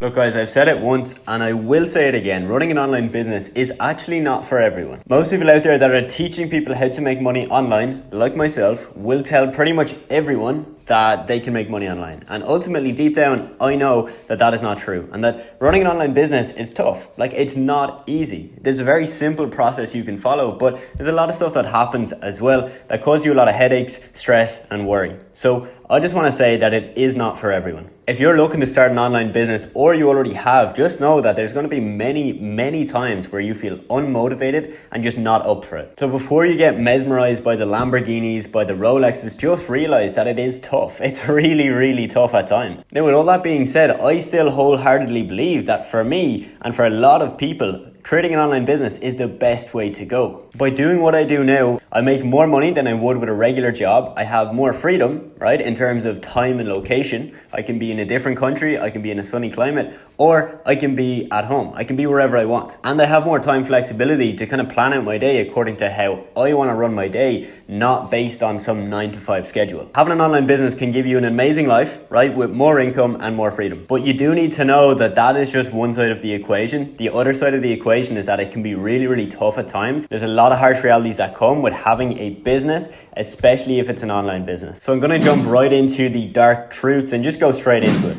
Look guys, I've said it once and I will say it again. Running an online business is actually not for everyone. Most people out there that are teaching people how to make money online, like myself, will tell pretty much everyone that they can make money online. And ultimately, deep down, I know that that is not true and that running an online business is tough. Like, it's not easy. There's a very simple process you can follow, but there's a lot of stuff that happens as well that causes you a lot of headaches, stress, and worry. So I just want to say that it is not for everyone. If you're looking to start an online business or you already have, just know that there's going to be many times where you feel unmotivated and just not up for it. So before you get mesmerized by the Lamborghinis, by the Rolexes, just realize that it is tough. It's really tough at times. Now, with all that being said, I still wholeheartedly believe that for me and for a lot of people, creating an online business is the best way to go. By doing what I do now, I make more money than I would with a regular job. I have more freedom, right, in terms of time and location. I can be in a different country, I can be in a sunny climate, or I can be at home. I can be wherever I want. And I have more time flexibility to kind of plan out my day according to how I want to run my day, not based on some 9-to-5 schedule. Having an online business can give you an amazing life, right, with more income and more freedom. But you do need to know that that is just one side of the equation. The other side of the equation is that it can be really tough at times. There's a lot of harsh realities that come with having a business, especially if it's an online business. So I'm going to jump right into the dark truths and just go straight into it.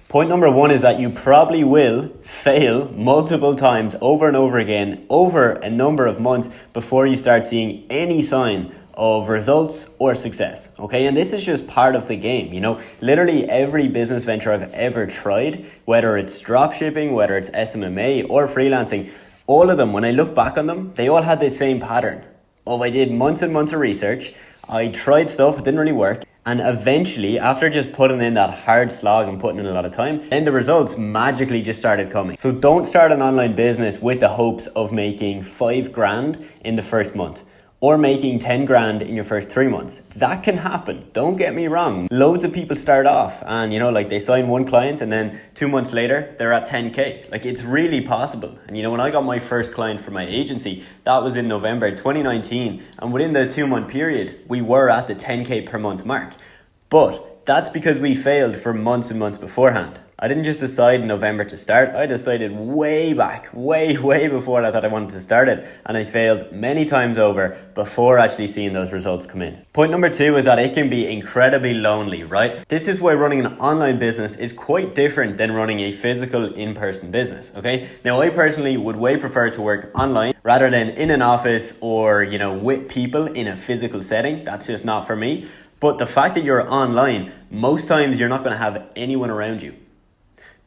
Point number one is that you probably will fail multiple times over and over again over a number of months before you start seeing any sign of results or success, okay? And this is just part of the game, you know? Literally every business venture I've ever tried, whether it's drop shipping, whether it's SMMA or freelancing, all of them, when I look back on them, they all had the same pattern. I did months and months of research, I tried stuff, it didn't really work, and eventually, after just putting in that hard slog and putting in a lot of time, then the results magically just started coming. So don't start an online business with the hopes of making 5 grand in the first month or making 10 grand in your first 3 months. That can happen, don't get me wrong. Loads of people start off and like they sign one client and then 2 months later, they're at 10K. Like, it's really possible. And when I got my first client for my agency, that was in November 2019. And within the 2-month period, we were at the 10K per month mark. But that's because we failed for months and months beforehand. I didn't just decide in November to start. I decided way back, way before that I wanted to start it. And I failed many times over before actually seeing those results come in. Point number 2 is that it can be incredibly lonely, right? This is why running an online business is quite different than running a physical in-person business, okay? Now, I personally would way prefer to work online rather than in an office or, with people in a physical setting. That's just not for me. But the fact that you're online, most times you're not going to have anyone around you.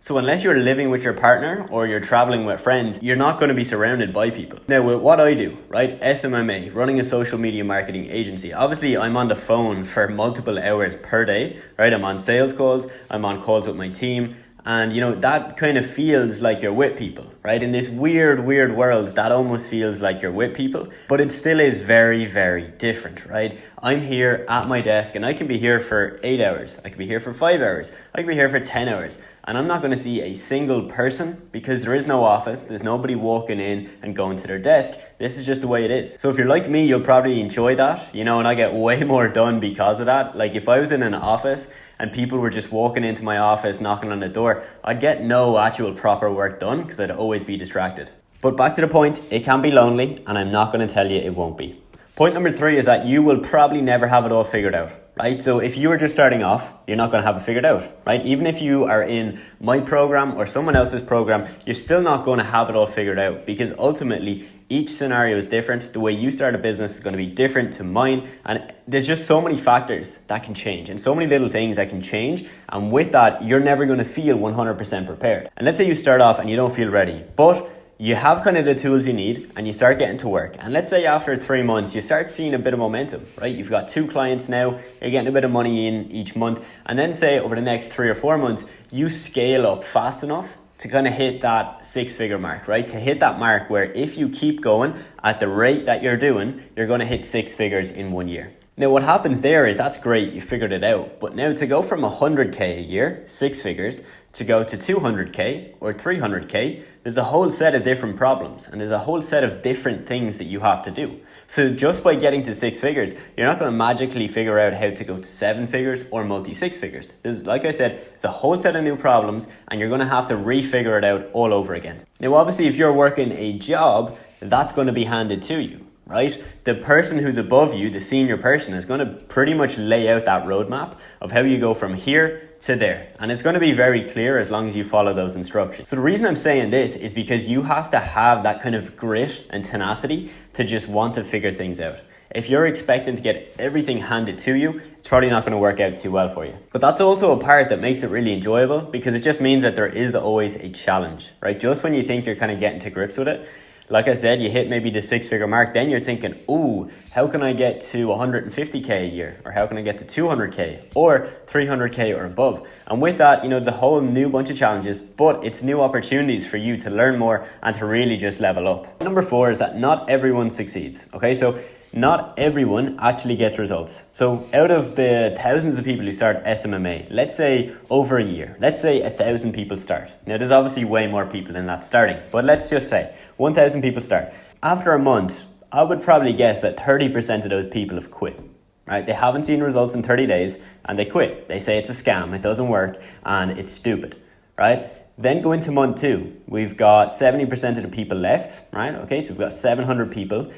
So unless you're living with your partner or you're traveling with friends, you're not going to be surrounded by people. Now, with what I do, right, SMMA, running a social media marketing agency, obviously I'm on the phone for multiple hours per day, right? I'm on sales calls, I'm on calls with my team. And that kind of feels like you're with people, right? In this weird world, that almost feels like you're with people, but it still is very different, right? I'm here at my desk and I can be here for 8 hours. I can be here for 5 hours. I can be here for 10 hours. And I'm not going to see a single person because there is no office. There's nobody walking in and going to their desk. This is just the way it is. So if you're like me, you'll probably enjoy that, and I get way more done because of that. Like, if I was in an office and people were just walking into my office, knocking on the door, I'd get no actual proper work done because I'd always be distracted. But back to the point, it can be lonely, and I'm not going to tell you it won't be. Point number 3 is that you will probably never have it all figured out, right? So if you are just starting off, you're not going to have it figured out, right? Even if you are in my program or someone else's program, you're still not going to have it all figured out because ultimately each scenario is different. The way you start a business is going to be different to mine. And there's just so many factors that can change and so many little things that can change. And with that, you're never going to feel 100% prepared. And let's say you start off and you don't feel ready, but you have kind of the tools you need and you start getting to work. And let's say after 3 months, you start seeing a bit of momentum, right? You've got 2 clients now, you're getting a bit of money in each month. And then say over the next 3 or 4 months, you scale up fast enough to kind of hit that 6-figure mark, right? To hit that mark where if you keep going at the rate that you're doing, you're going to hit 6 figures in 1 year. Now what happens there is that's great, you figured it out. But now to go from 100k a year, 6 figures, to go to 200k or 300k, there's a whole set of different problems and there's a whole set of different things that you have to do. So just by getting to 6 figures, you're not going to magically figure out how to go to 7 figures or multi 6 figures. There's, like I said, it's a whole set of new problems and you're going to have to refigure it out all over again. Now obviously if you're working a job, that's going to be handed to you, right? The person who's above you, the senior person, is going to pretty much lay out that roadmap of how you go from here to there. And it's going to be very clear as long as you follow those instructions. So the reason I'm saying this is because you have to have that kind of grit and tenacity to just want to figure things out. If you're expecting to get everything handed to you, it's probably not going to work out too well for you. But that's also a part that makes it really enjoyable because it just means that there is always a challenge, right? Just when you think you're kind of getting to grips with it, like I said, you hit maybe the 6-figure mark, then you're thinking, ooh, how can I get to 150k a year? Or how can I get to 200k or 300k or above? And with that, there's a whole new bunch of challenges, but it's new opportunities for you to learn more and to really just level up. Number 4 is that not everyone succeeds, okay? So not everyone actually gets results. So out of the thousands of people who start SMMA, let's say over a year, let's say 1,000 people start. Now there's obviously way more people than that starting, but let's just say 1,000 people start. After a month, I would probably guess that 30% of those people have quit, right? They haven't seen results in 30 days and they quit. They say it's a scam, it doesn't work, and it's stupid, right? Then go into month 2. We've got 70% of the people left, right? Okay, so we've got 700 people.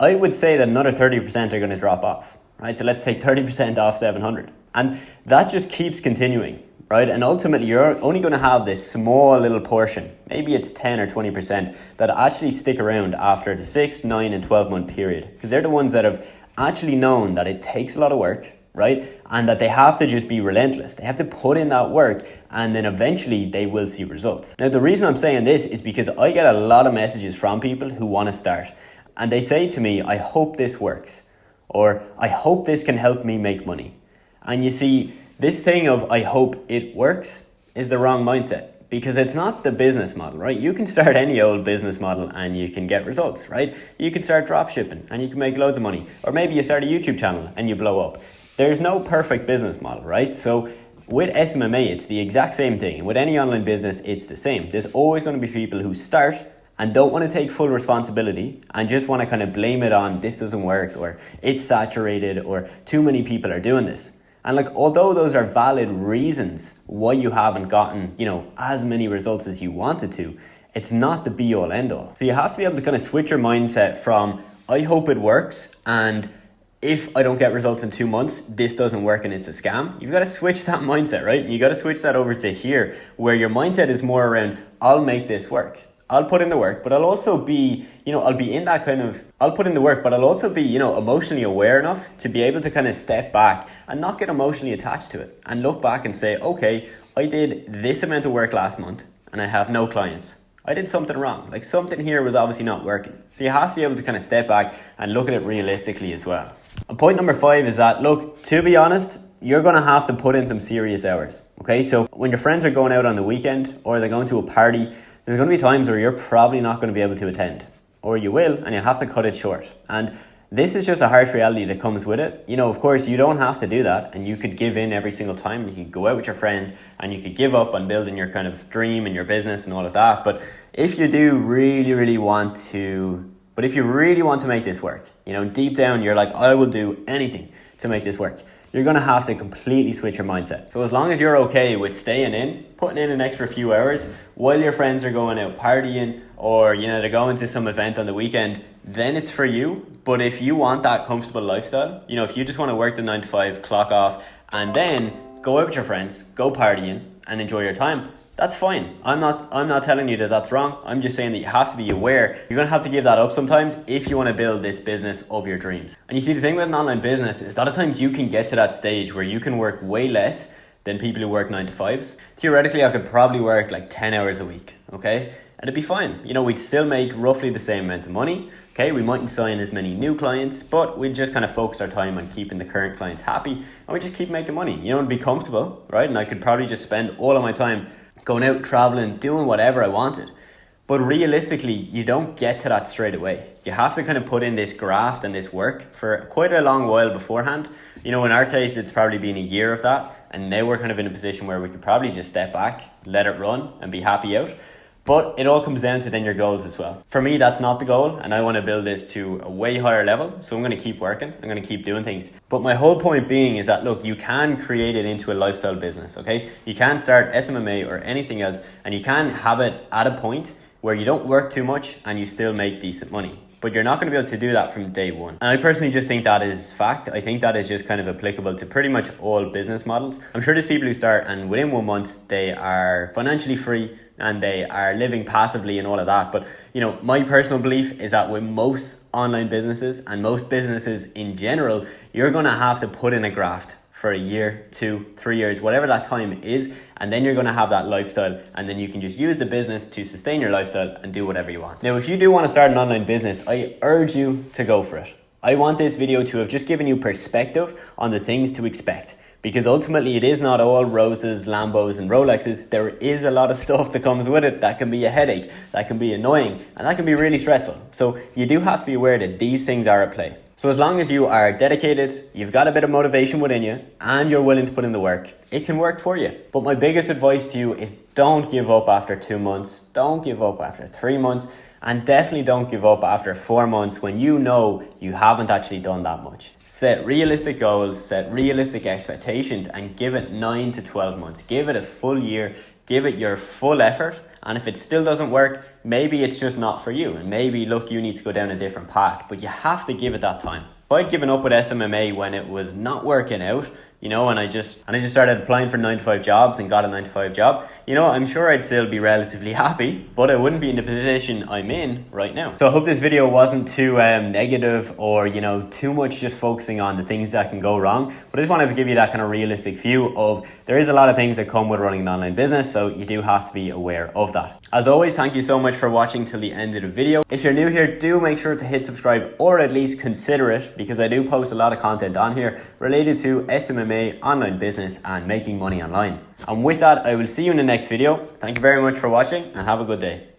I would say that another 30% are going to drop off, right? So let's take 30% off 700. And that just keeps continuing, right? And ultimately, you're only going to have this small little portion, maybe it's 10 or 20%, that actually stick around after the 6, 9, and 12 month period. Because they're the ones that have actually known that it takes a lot of work, right? And that they have to just be relentless. They have to put in that work and then eventually they will see results. Now, the reason I'm saying this is because I get a lot of messages from people who want to start. And they say to me, I hope this works, or I hope this can help me make money. And you see, this thing of I hope it works is the wrong mindset because it's not the business model, right? You can start any old business model and you can get results, right? You can start drop shipping and you can make loads of money. Or maybe you start a YouTube channel and you blow up. There's no perfect business model, right? So with SMMA, it's the exact same thing. And with any online business, it's the same. There's always going to be people who start and don't want to take full responsibility and just want to kind of blame it on this doesn't work or it's saturated or too many people are doing this. And although those are valid reasons why you haven't gotten, as many results as you wanted to, it's not the be all end all. So you have to be able to kind of switch your mindset from I hope it works and if I don't get results in 2 months, this doesn't work and it's a scam. You've got to switch that mindset, right? You got to switch that over to here where your mindset is more around I'll make this work. I'll put in the work, but I'll also be, I'll be in that kind of, I'll put in the work, but I'll also be, emotionally aware enough to be able to kind of step back and not get emotionally attached to it and look back and say, okay, I did this amount of work last month and I have no clients. I did something wrong. Something here was obviously not working. So you have to be able to kind of step back and look at it realistically as well. And point number 5 is that, look, to be honest, you're going to have to put in some serious hours. Okay, so when your friends are going out on the weekend or they're going to a party, there's going to be times where you're probably not going to be able to attend, or you will, and you'll have to cut it short. And this is just a harsh reality that comes with it. Of course, you don't have to do that, and you could give in every single time. You could go out with your friends, and you could give up on building your kind of dream and your business and all of that. But if you do really, really want to, make this work, deep down, you're like, I will do anything to make this work. You're going to have to completely switch your mindset. So as long as you're okay with staying in, putting in an extra few hours while your friends are going out partying or, they're going to some event on the weekend, then it's for you. But if you want that comfortable lifestyle, if you just want to work the 9 to 5, clock off, and then go out with your friends, go partying and enjoy your time, that's fine. I'm not telling you that that's wrong. I'm just saying that you have to be aware. You're going to have to give that up sometimes if you want to build this business of your dreams. And you see, the thing with an online business is a lot of times you can get to that stage where you can work way less than people who work 9 to 5s. Theoretically, I could probably work 10 hours a week, okay? And it'd be fine. We'd still make roughly the same amount of money, okay? We mightn't sign as many new clients, but we'd just kind of focus our time on keeping the current clients happy and we just keep making money. It'd be comfortable, right? And I could probably just spend all of my time going out, traveling, doing whatever I wanted. But realistically, you don't get to that straight away. You have to kind of put in this graft and this work for quite a long while beforehand. You know, in our case, it's probably been a year of that. And now we're kind of in a position where we could probably just step back, let it run and be happy out. But it all comes down to then your goals as well. For me, that's not the goal, and I want to build this to a way higher level. So I'm going to keep working. I'm going to keep doing things. But my whole point being is that, look, you can create it into a lifestyle business, okay? You can start SMMA or anything else, and you can have it at a point where you don't work too much and you still make decent money. But you're not going to be able to do that from day one. And I personally just think that is fact. I think that is just kind of applicable to pretty much all business models. I'm sure there's people who start and within 1 month they are financially free and they are living passively and all of that. But you know, my personal belief is that with most online businesses and most businesses in general, you're going to have to put in a graft for a year, 2, 3 years, whatever that time is, and then you're going to have that lifestyle, and then you can just use the business to sustain your lifestyle and do whatever you want. Now, if you do want to start an online business, I urge you to go for it. I want this video to have just given you perspective on the things to expect, because ultimately it is not all roses, Lambos and Rolexes. There is a lot of stuff that comes with it that can be a headache, that can be annoying, and that can be really stressful. So you do have to be aware that these things are at play. So as long as you are dedicated, you've got a bit of motivation within you, and you're willing to put in the work, it can work for you. But my biggest advice to you is don't give up after 2 months, don't give up after 3 months, and definitely don't give up after 4 months when you know you haven't actually done that much. Set realistic goals, set realistic expectations, and give it 9 to 12 months. Give it a full year, give it your full effort. And if it still doesn't work, maybe it's just not for you. And maybe, look, you need to go down a different path. But you have to give it that time. If I'd given up with SMMA when it was not working out, you know, and I just started applying for 9-to-5 jobs and got a 9-to-5 job, you know, I'm sure I'd still be relatively happy, but I wouldn't be in the position I'm in right now. So I hope this video wasn't too negative or, you know, too much just focusing on the things that can go wrong. But I just wanted to give you that kind of realistic view of there is a lot of things that come with running an online business, so you do have to be aware of that. As always, thank you so much for watching till the end of the video. If you're new here, do make sure to hit subscribe or at least consider it, because I do post a lot of content on here related to SMMA, online business and making money online. And with that, I will see you in the next video. Thank you very much for watching and have a good day.